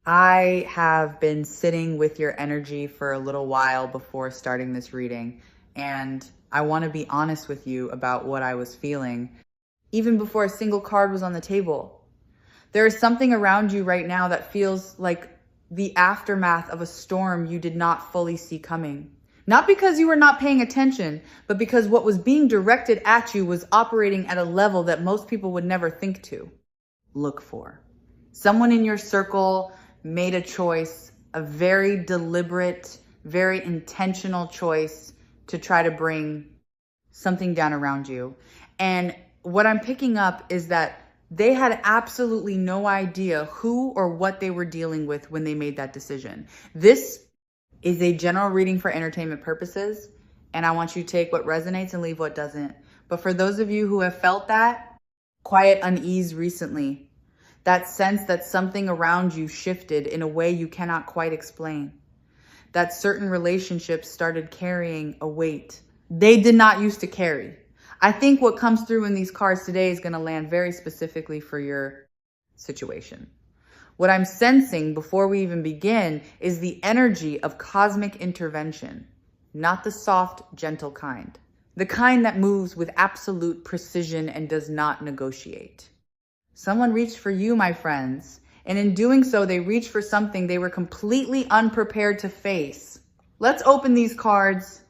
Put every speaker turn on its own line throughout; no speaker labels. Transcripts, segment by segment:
I have been sitting with your energy for a little while before starting this reading, and I want to be honest with you about what I was feeling, even before a single card was on the table. There is something around you right now that feels like the aftermath of a storm you did not fully see coming. Not because you were not paying attention, but because what was being directed at you was operating at a level that most people would never think to look for. Someone in your circle made a choice, a very deliberate, very intentional choice to try to bring something down around you. And what I'm picking up is that they had absolutely no idea who or what they were dealing with when they made that decision. This is a general reading for entertainment purposes, and I want you to take what resonates and leave what doesn't. But for those of you who have felt that quiet unease recently, that sense that something around you shifted in a way you cannot quite explain, that certain relationships started carrying a weight they did not used to carry. I think what comes through in these cards today is going to land very specifically for your situation. What I'm sensing before we even begin is the energy of cosmic intervention, not the soft, gentle kind, the kind that moves with absolute precision and does not negotiate. Someone reached for you, my friends, and in doing so, they reached for something they were completely unprepared to face. Let's open these cards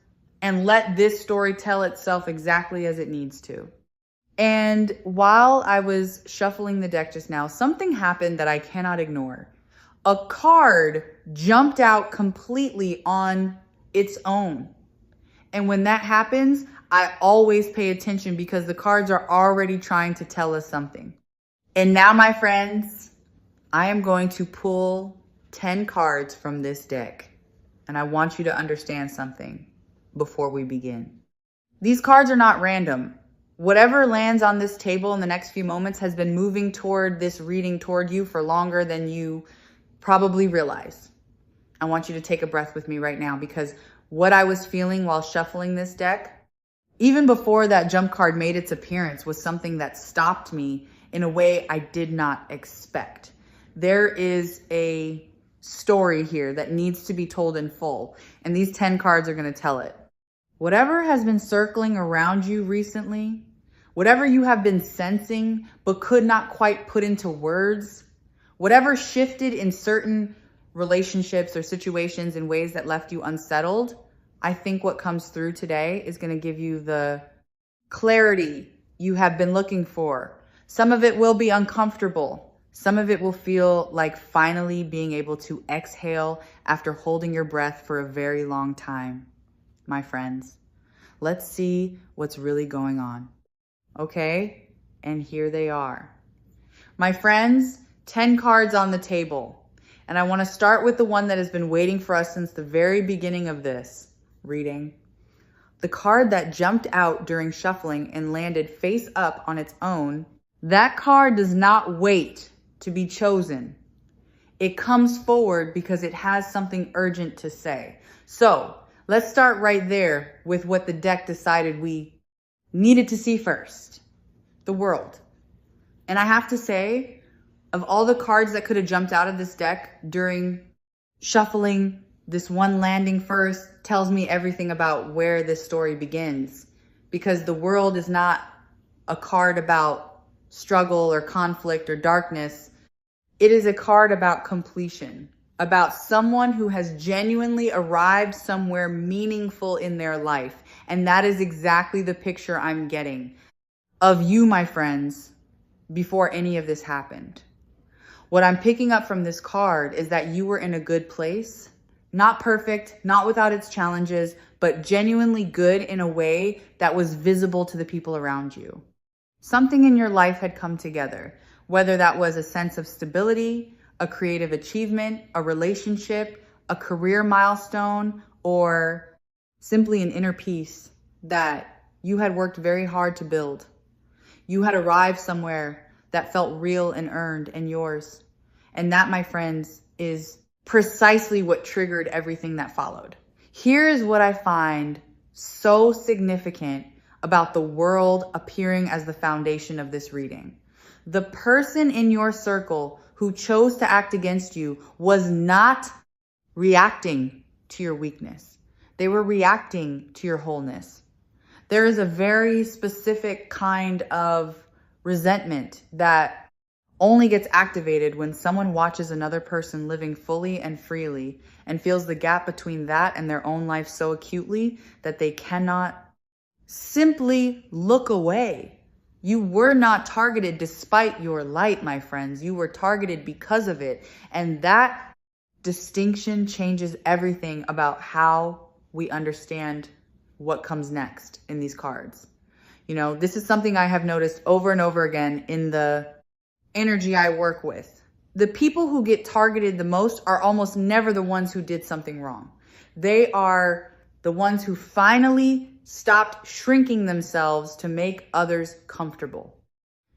and let this story tell itself exactly as it needs to. And while I was shuffling the deck just now, something happened that I cannot ignore. A card jumped out completely on its own. And when that happens, I always pay attention because the cards are already trying to tell us something. And now, my friends, I am going to pull 10 cards from this deck. And I want you to understand something before we begin. These cards are not random. Whatever lands on this table in the next few moments has been moving toward this reading toward you for longer than you probably realize. I want you to take a breath with me right now, because what I was feeling while shuffling this deck, even before that jump card made its appearance, was something that stopped me in a way I did not expect. There is a story here that needs to be told in full, and these 10 cards are going to tell it. Whatever has been circling around you recently, whatever you have been sensing but could not quite put into words, whatever shifted in certain relationships or situations in ways that left you unsettled, I think what comes through today is going to give you the clarity you have been looking for. Some of it will be uncomfortable. Some of it will feel like finally being able to exhale after holding your breath for a very long time. My friends, let's see what's really going on. Okay? And here they are. My friends, 10 cards on the table. And I want to start with the one that has been waiting for us since the very beginning of this reading. The card that jumped out during shuffling and landed face up on its own. That card does not wait to be chosen. It comes forward because it has something urgent to say. So let's start right there with what the deck decided we needed to see first. The world. And I have to say, of all the cards that could have jumped out of this deck during shuffling, this one landing first tells me everything about where this story begins. Because the world is not a card about struggle or conflict or darkness. It is a card about completion, about someone who has genuinely arrived somewhere meaningful in their life. And that is exactly the picture I'm getting of you, my friends, before any of this happened. What I'm picking up from this card is that you were in a good place, not perfect, not without its challenges, but genuinely good in a way that was visible to the people around you. Something in your life had come together, whether that was a sense of stability, a creative achievement, a relationship, a career milestone, or simply an inner peace that you had worked very hard to build. You had arrived somewhere that felt real and earned and yours. And that, my friends, is precisely what triggered everything that followed. Here is what I find so significant about the world appearing as the foundation of this reading. The person in your circle who chose to act against you was not reacting to your weakness. They were reacting to your wholeness. There is a very specific kind of resentment that only gets activated when someone watches another person living fully and freely and feels the gap between that and their own life so acutely that they cannot simply look away. You were not targeted despite your light, my friends. You were targeted because of it. And that distinction changes everything about how we understand what comes next in these cards. You know, this is something I have noticed over and over again in the energy I work with. The people who get targeted the most are almost never the ones who did something wrong. They are the ones who finally stopped shrinking themselves to make others comfortable.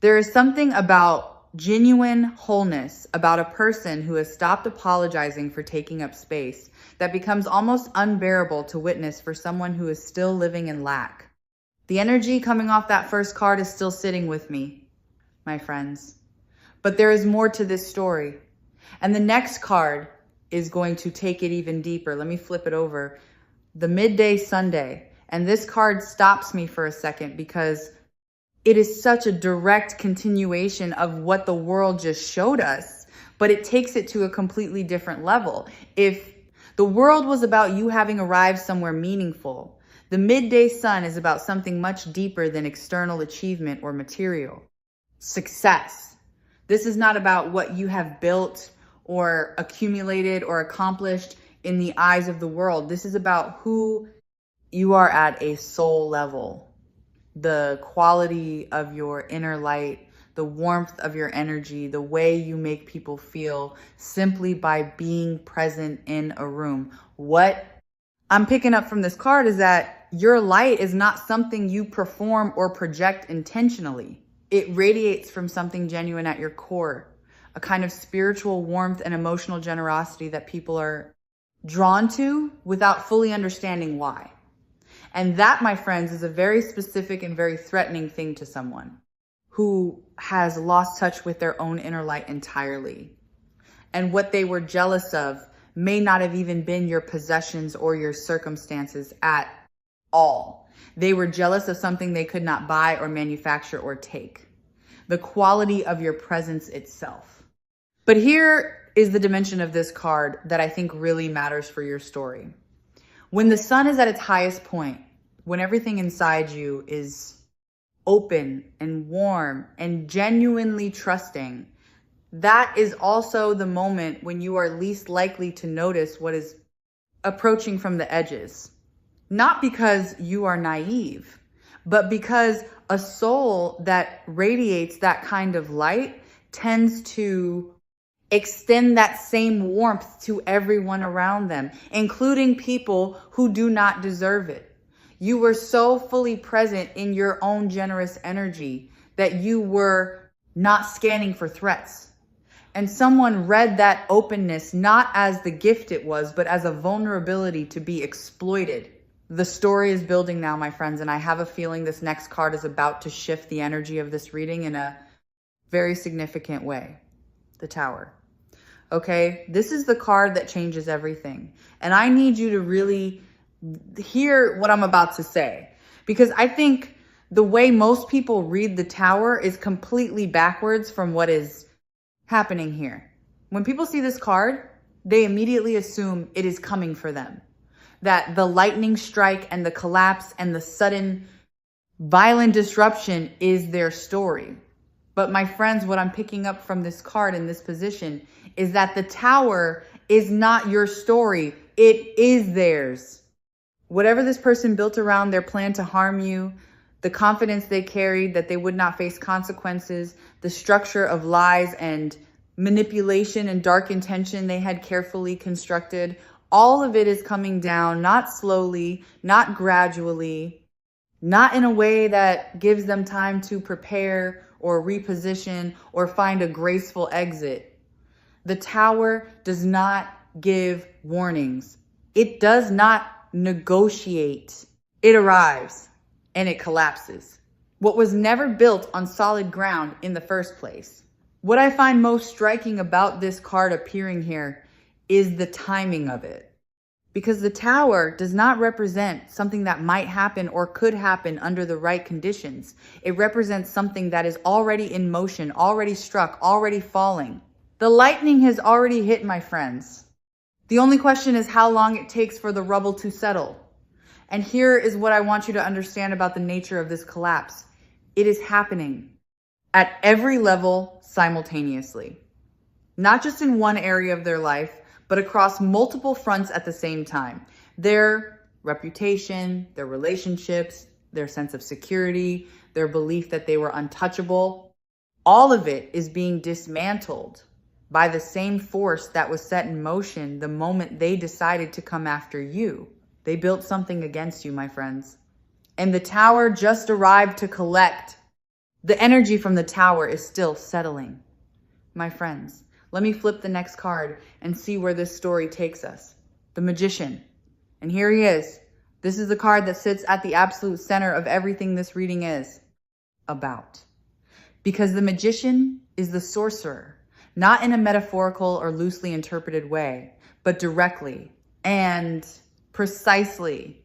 There is something about genuine wholeness about a person who has stopped apologizing for taking up space that becomes almost unbearable to witness for someone who is still living in lack. The energy coming off that first card is still sitting with me, my friends. But there is more to this story. And the next card is going to take it even deeper. Let me flip it over. The midday Sunday. And this card stops me for a second because it is such a direct continuation of what the world just showed us, but it takes it to a completely different level. If the world was about you having arrived somewhere meaningful, the midday sun is about something much deeper than external achievement or material. Success. This is not about what you have built or accumulated or accomplished in the eyes of the world. This is about who you are at a soul level, the quality of your inner light, the warmth of your energy, the way you make people feel simply by being present in a room. What I'm picking up from this card is that your light is not something you perform or project intentionally. It radiates from something genuine at your core, a kind of spiritual warmth and emotional generosity that people are drawn to without fully understanding why. And that, my friends, is a very specific and very threatening thing to someone who has lost touch with their own inner light entirely. And what they were jealous of may not have even been your possessions or your circumstances at all. They were jealous of something they could not buy or manufacture or take. The quality of your presence itself. But here is the dimension of this card that I think really matters for your story. When the sun is at its highest point, when everything inside you is open and warm and genuinely trusting, that is also the moment when you are least likely to notice what is approaching from the edges. Not because you are naive, but because a soul that radiates that kind of light tends to extend that same warmth to everyone around them, including people who do not deserve it. You were so fully present in your own generous energy that you were not scanning for threats. And someone read that openness not as the gift it was, but as a vulnerability to be exploited. The story is building now, my friends, and I have a feeling this next card is about to shift the energy of this reading in a very significant way. The Tower. Okay, this is the card that changes everything. And I need you to really hear what I'm about to say, because I think the way most people read the Tower is completely backwards from what is happening here. When people see this card, they immediately assume it is coming for them. That the lightning strike and the collapse and the sudden violent disruption is their story. But my friends, what I'm picking up from this card in this position is that the Tower is not your story. It is theirs. Whatever this person built around their plan to harm you, the confidence they carried that they would not face consequences, the structure of lies and manipulation and dark intention they had carefully constructed, all of it is coming down, not slowly, not gradually, not in a way that gives them time to prepare or reposition or find a graceful exit. The Tower does not give warnings. It does not negotiate. It arrives and it collapses. What was never built on solid ground in the first place What I find most striking about this card appearing here is the timing of it. Because the Tower does not represent something that might happen or could happen under the right conditions. It represents something that is already in motion, already struck, already falling. The lightning has already hit, my friends. The only question is how long it takes for the rubble to settle. And here is what I want you to understand about the nature of this collapse. It is happening at every level simultaneously. Not just in one area of their life, but across multiple fronts at the same time. Their reputation, their relationships, their sense of security, their belief that they were untouchable, all of it is being dismantled by the same force that was set in motion the moment they decided to come after you. They built something against you, my friends. And the Tower just arrived to collect. The energy from the Tower is still settling. My friends, let me flip the next card and see where this story takes us. The Magician. And here he is. This is the card that sits at the absolute center of everything this reading is about. Because the Magician is the sorcerer, not in a metaphorical or loosely interpreted way, but directly and precisely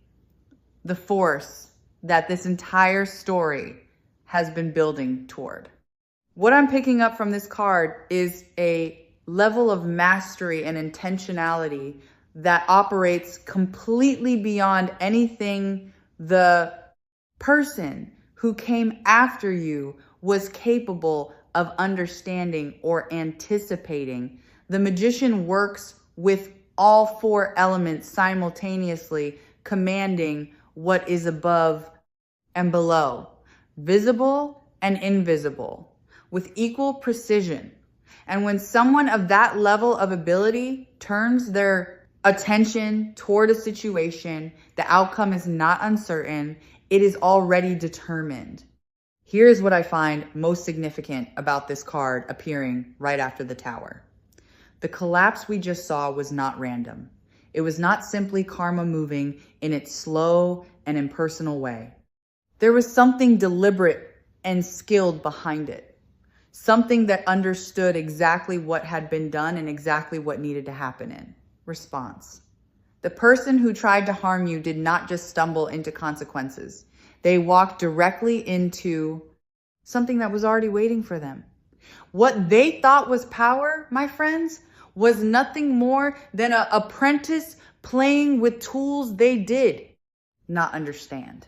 the force that this entire story has been building toward. What I'm picking up from this card is a level of mastery and intentionality that operates completely beyond anything the person who came after you was capable of understanding or anticipating. The Magician works with all four elements simultaneously, commanding what is above and below, visible and invisible, with equal precision. And when someone of that level of ability turns their attention toward a situation, the outcome is not uncertain, it is already determined. Here's what I find most significant about this card appearing right after the Tower. The collapse we just saw was not random. It was not simply karma moving in its slow and impersonal way. There was something deliberate and skilled behind it. Something that understood exactly what had been done and exactly what needed to happen in response. The person who tried to harm you did not just stumble into consequences. They walked directly into something that was already waiting for them. What they thought was power, my friends, was nothing more than an apprentice playing with tools they did not understand.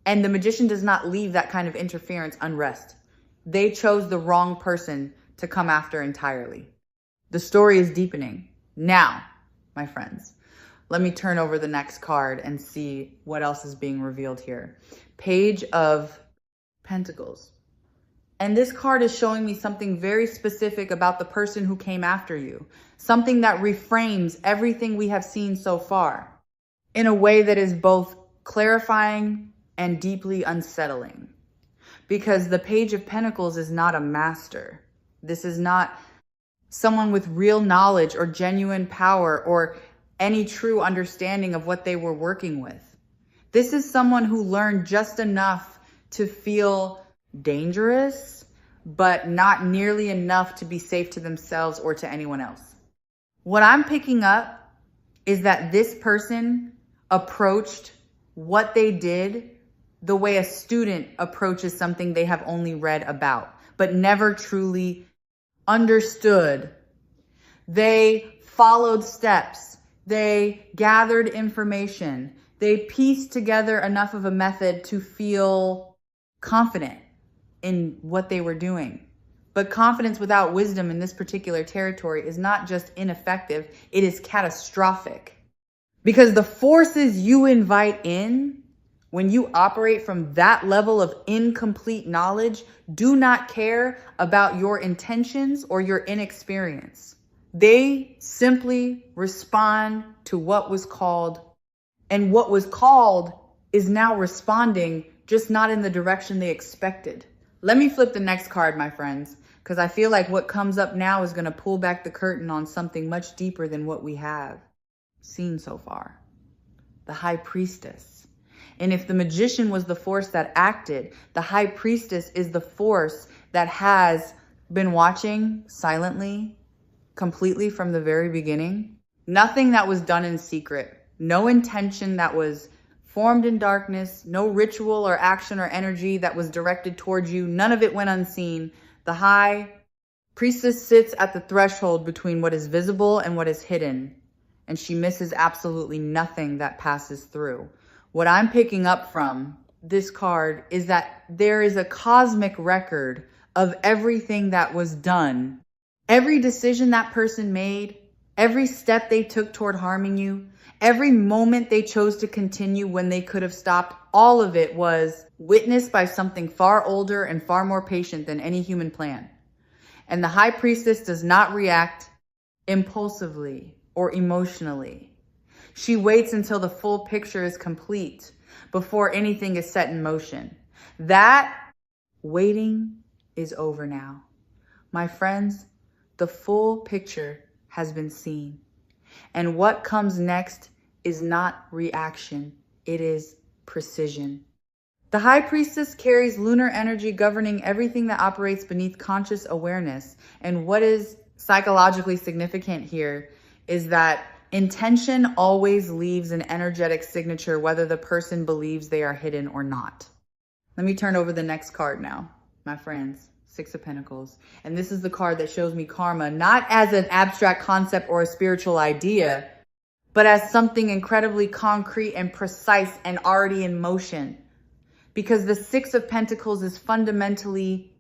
And the Magician does not leave that kind of interference unrest. They chose the wrong person to come after entirely. The story is deepening. Now, my friends, let me turn over the next card and see what else is being revealed here. Page of Pentacles. And this card is showing me something very specific about the person who came after you. Something that reframes everything we have seen so far in a way that is both clarifying and deeply unsettling. Because the Page of Pentacles is not a master. This is not someone with real knowledge or genuine power or any true understanding of what they were working with. This is someone who learned just enough to feel dangerous, but not nearly enough to be safe to themselves or to anyone else. What I'm picking up is that this person approached what they did the way a student approaches something they have only read about, but never truly understood. They followed steps. They gathered information. They pieced together enough of a method to feel confident in what they were doing. But confidence without wisdom in this particular territory is not just ineffective, it is catastrophic. Because the forces you invite in, when you operate from that level of incomplete knowledge, do not care about your intentions or your inexperience. They simply respond to what was called, and what was called is now responding, just not in the direction they expected. Let me flip the next card, my friends, because I feel like what comes up now is going to pull back the curtain on something much deeper than what we have seen so far. The High Priestess. And if the Magician was the force that acted, the High Priestess is the force that has been watching silently, completely from the very beginning. Nothing that was done in secret, no intention that was formed in darkness, no ritual or action or energy that was directed towards you. None of it went unseen. The High Priestess sits at the threshold between what is visible and what is hidden, and she misses absolutely nothing that passes through. What I'm picking up from this card is that there is a cosmic record of everything that was done. Every decision that person made, every step they took toward harming you, every moment they chose to continue when they could have stopped, all of it was witnessed by something far older and far more patient than any human plan. And the High Priestess does not react impulsively or emotionally. She waits until the full picture is complete before anything is set in motion. That waiting is over now. My friends, the full picture has been seen. And what comes next is not reaction, it is precision. The High Priestess carries lunar energy governing everything that operates beneath conscious awareness. And what is psychologically significant here is that intention always leaves an energetic signature, whether the person believes they are hidden or not. Let me turn over the next card now, my friends. Six of Pentacles. And this is the card that shows me karma, not as an abstract concept or a spiritual idea, but as something incredibly concrete and precise and already in motion. Because the Six of Pentacles is fundamentally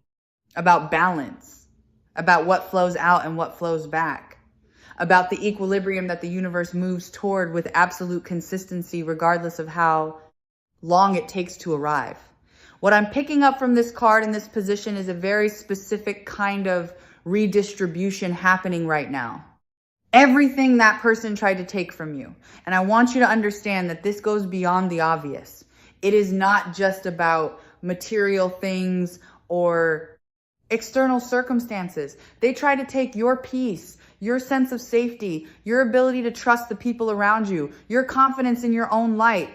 about balance, about what flows out and what flows back, about the equilibrium that the universe moves toward with absolute consistency, regardless of how long it takes to arrive. What I'm picking up from this card in this position is a very specific kind of redistribution happening right now. Everything that person tried to take from you. And I want you to understand that this goes beyond the obvious. It is not just about material things or external circumstances. They try to take your peace, your sense of safety, your ability to trust the people around you, your confidence in your own light.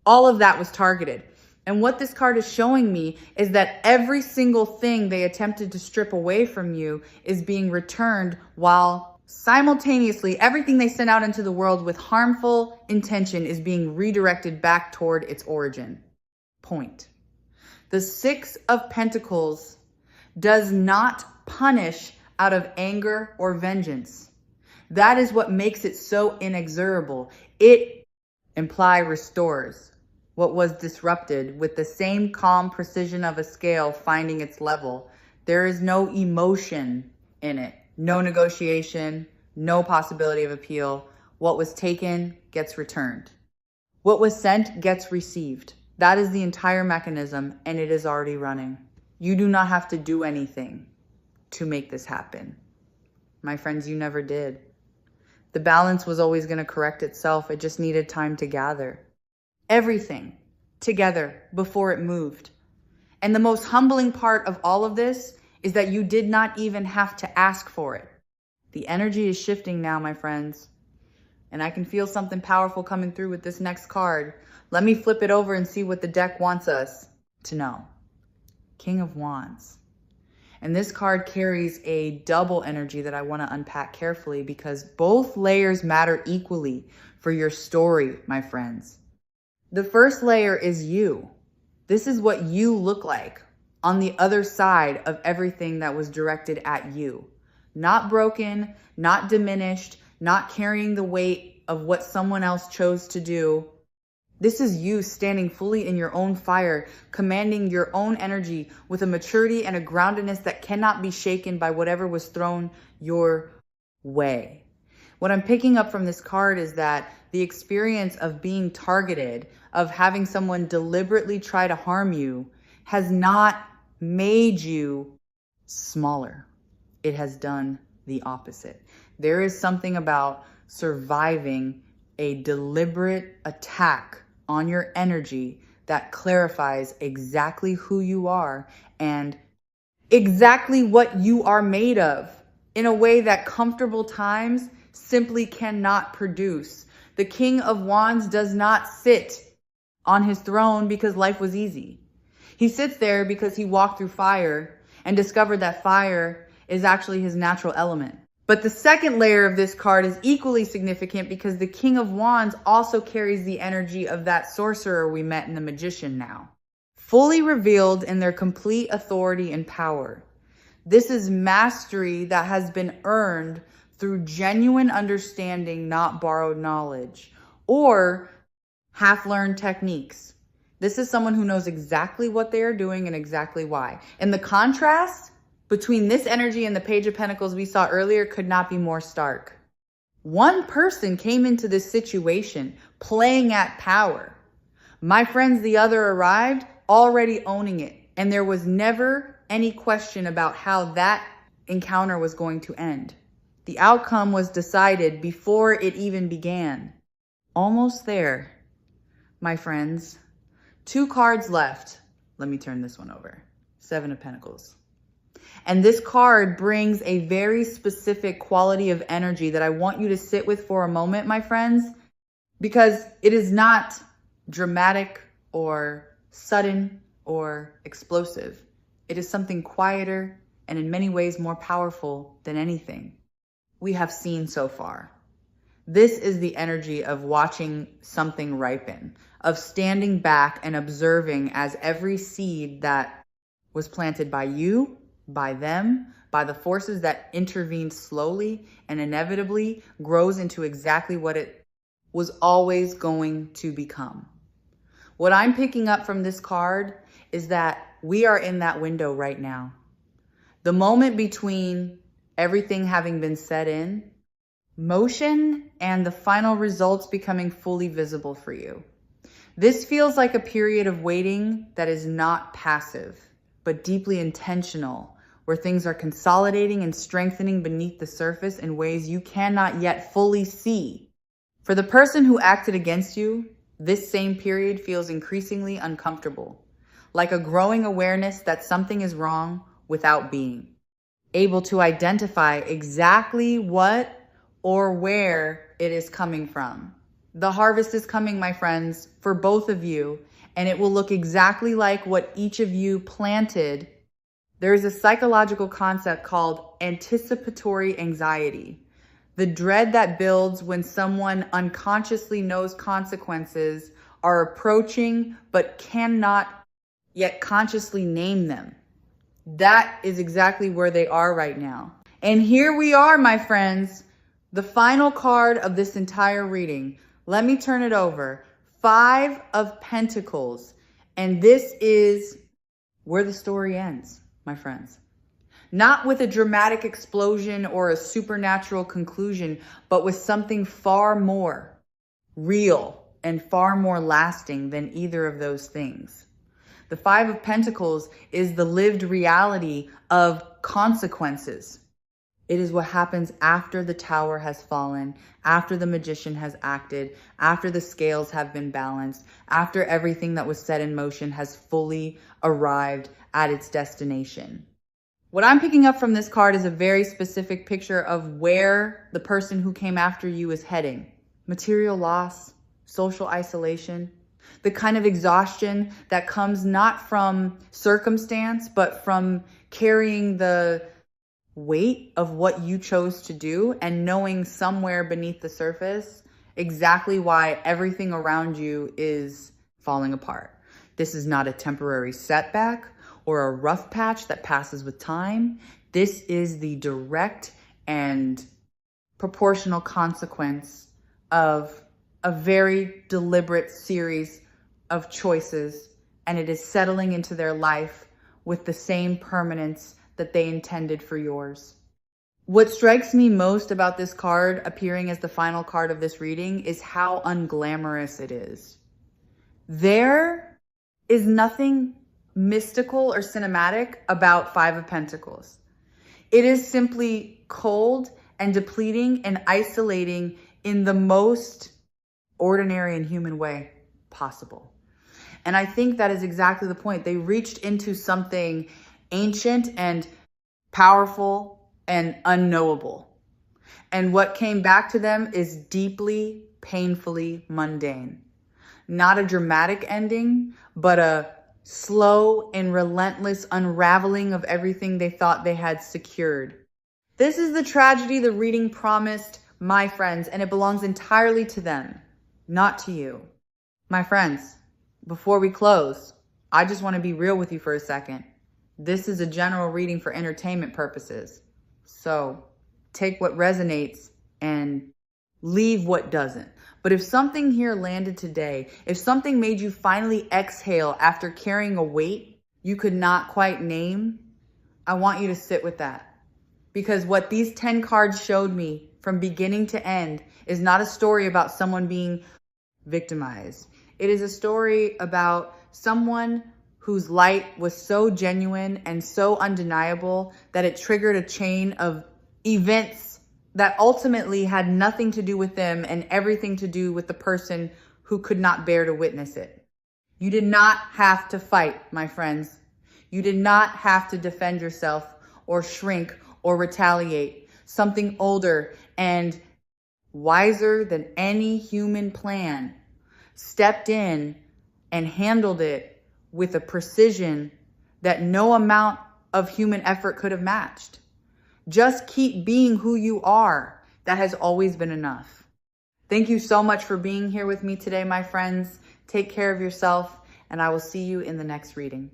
All of that was targeted. And what this card is showing me is that every single thing they attempted to strip away from you is being returned, while simultaneously everything they sent out into the world with harmful intention is being redirected back toward its origin point. The Six of Pentacles does not punish out of anger or vengeance. That is what makes it so inexorable. It restores what was disrupted with the same calm precision of a scale finding its level. There is no emotion in it, no negotiation, no possibility of appeal. What was taken gets returned. What was sent gets received. That is the entire mechanism, and it is already running. You do not have to do anything to make this happen. My friends, you never did. The balance was always going to correct itself. It just needed time to gather everything together before it moved. And the most humbling part of all of this is that you did not even have to ask for it. The energy is shifting now, my friends. And I can feel something powerful coming through with this next card. Let me flip it over and see what the deck wants us to know. King of Wands. And this card carries a double energy that I want to unpack carefully, because both layers matter equally for your story, my friends. The first layer is you. This is what you look like on the other side of everything that was directed at you. Not broken, not diminished, not carrying the weight of what someone else chose to do. This is you standing fully in your own fire, commanding your own energy with a maturity and a groundedness that cannot be shaken by whatever was thrown your way. What I'm picking up from this card is that the experience of being targeted, of having someone deliberately try to harm you, has not made you smaller. It has done the opposite. There is something about surviving a deliberate attack on your energy that clarifies exactly who you are and exactly what you are made of in a way that comfortable times simply cannot produce. The King of Wands does not sit on his throne because life was easy. He sits there because he walked through fire and discovered that fire is actually his natural element. But the second layer of this card is equally significant because the King of Wands also carries the energy of that sorcerer we met in the Magician now, fully revealed in their complete authority and power. This is mastery that has been earned through genuine understanding, not borrowed knowledge, or half-learned techniques. This is someone who knows exactly what they are doing and exactly why. And the contrast between this energy and the Page of Pentacles we saw earlier could not be more stark. One person came into this situation playing at power. My friends, the other arrived already owning it. And there was never any question about how that encounter was going to end. The outcome was decided before it even began. Almost there, my friends. 2 cards left. Let me turn this one over. 7 of Pentacles. And this card brings a very specific quality of energy that I want you to sit with for a moment, my friends, because it is not dramatic or sudden or explosive. It is something quieter and in many ways more powerful than anything we have seen so far. This is the energy of watching something ripen, of standing back and observing as every seed that was planted by you, by them, by the forces that intervened slowly and inevitably grows into exactly what it was always going to become. What I'm picking up from this card is that we are in that window right now. The moment between everything having been set in motion and the final results becoming fully visible for you. This feels like a period of waiting that is not passive, but deeply intentional, where things are consolidating and strengthening beneath the surface in ways you cannot yet fully see. For the person who acted against you, this same period feels increasingly uncomfortable, like a growing awareness that something is wrong without being able to identify exactly what or where it is coming from. The harvest is coming, my friends, for both of you, and it will look exactly like what each of you planted. There is a psychological concept called anticipatory anxiety, the dread that builds when someone unconsciously knows consequences are approaching but cannot yet consciously name them. That is exactly where they are right now. And here we are, my friends, the final card of this entire reading. Let me turn it over. 5 of Pentacles. And this is where the story ends, my friends. Not with a dramatic explosion or a supernatural conclusion, but with something far more real and far more lasting than either of those things. The 5 of Pentacles is the lived reality of consequences. It is what happens after the tower has fallen, after the magician has acted, after the scales have been balanced, after everything that was set in motion has fully arrived at its destination. What I'm picking up from this card is a very specific picture of where the person who came after you is heading. Material loss, social isolation, the kind of exhaustion that comes not from circumstance, but from carrying the weight of what you chose to do and knowing somewhere beneath the surface exactly why everything around you is falling apart. This is not a temporary setback or a rough patch that passes with time. This is the direct and proportional consequence of a very deliberate series of choices, and it is settling into their life with the same permanence that they intended for yours. What strikes me most about this card appearing as the final card of this reading is how unglamorous it is. There is nothing mystical or cinematic about 5 of Pentacles. It is simply cold and depleting and isolating in the most ordinary and human way possible. And I think that is exactly the point. They reached into something ancient and powerful and unknowable. And what came back to them is deeply, painfully mundane. Not a dramatic ending, but a slow and relentless unraveling of everything they thought they had secured. This is the tragedy the reading promised my friends, and it belongs entirely to them, not to you. My friends, before we close, I just want to be real with you for a second. This is a general reading for entertainment purposes. So take what resonates and leave what doesn't. But if something here landed today, if something made you finally exhale after carrying a weight you could not quite name, I want you to sit with that. Because what these 10 cards showed me from beginning to end is not a story about someone being victimized. It is a story about someone whose light was so genuine and so undeniable that it triggered a chain of events that ultimately had nothing to do with them and everything to do with the person who could not bear to witness it. You did not have to fight, my friends. You did not have to defend yourself or shrink or retaliate. Something older and wiser than any human plan stepped in and handled it with a precision that no amount of human effort could have matched. Just keep being who you are. That has always been enough. Thank you so much for being here with me today, my friends. Take care of yourself, and I will see you in the next reading.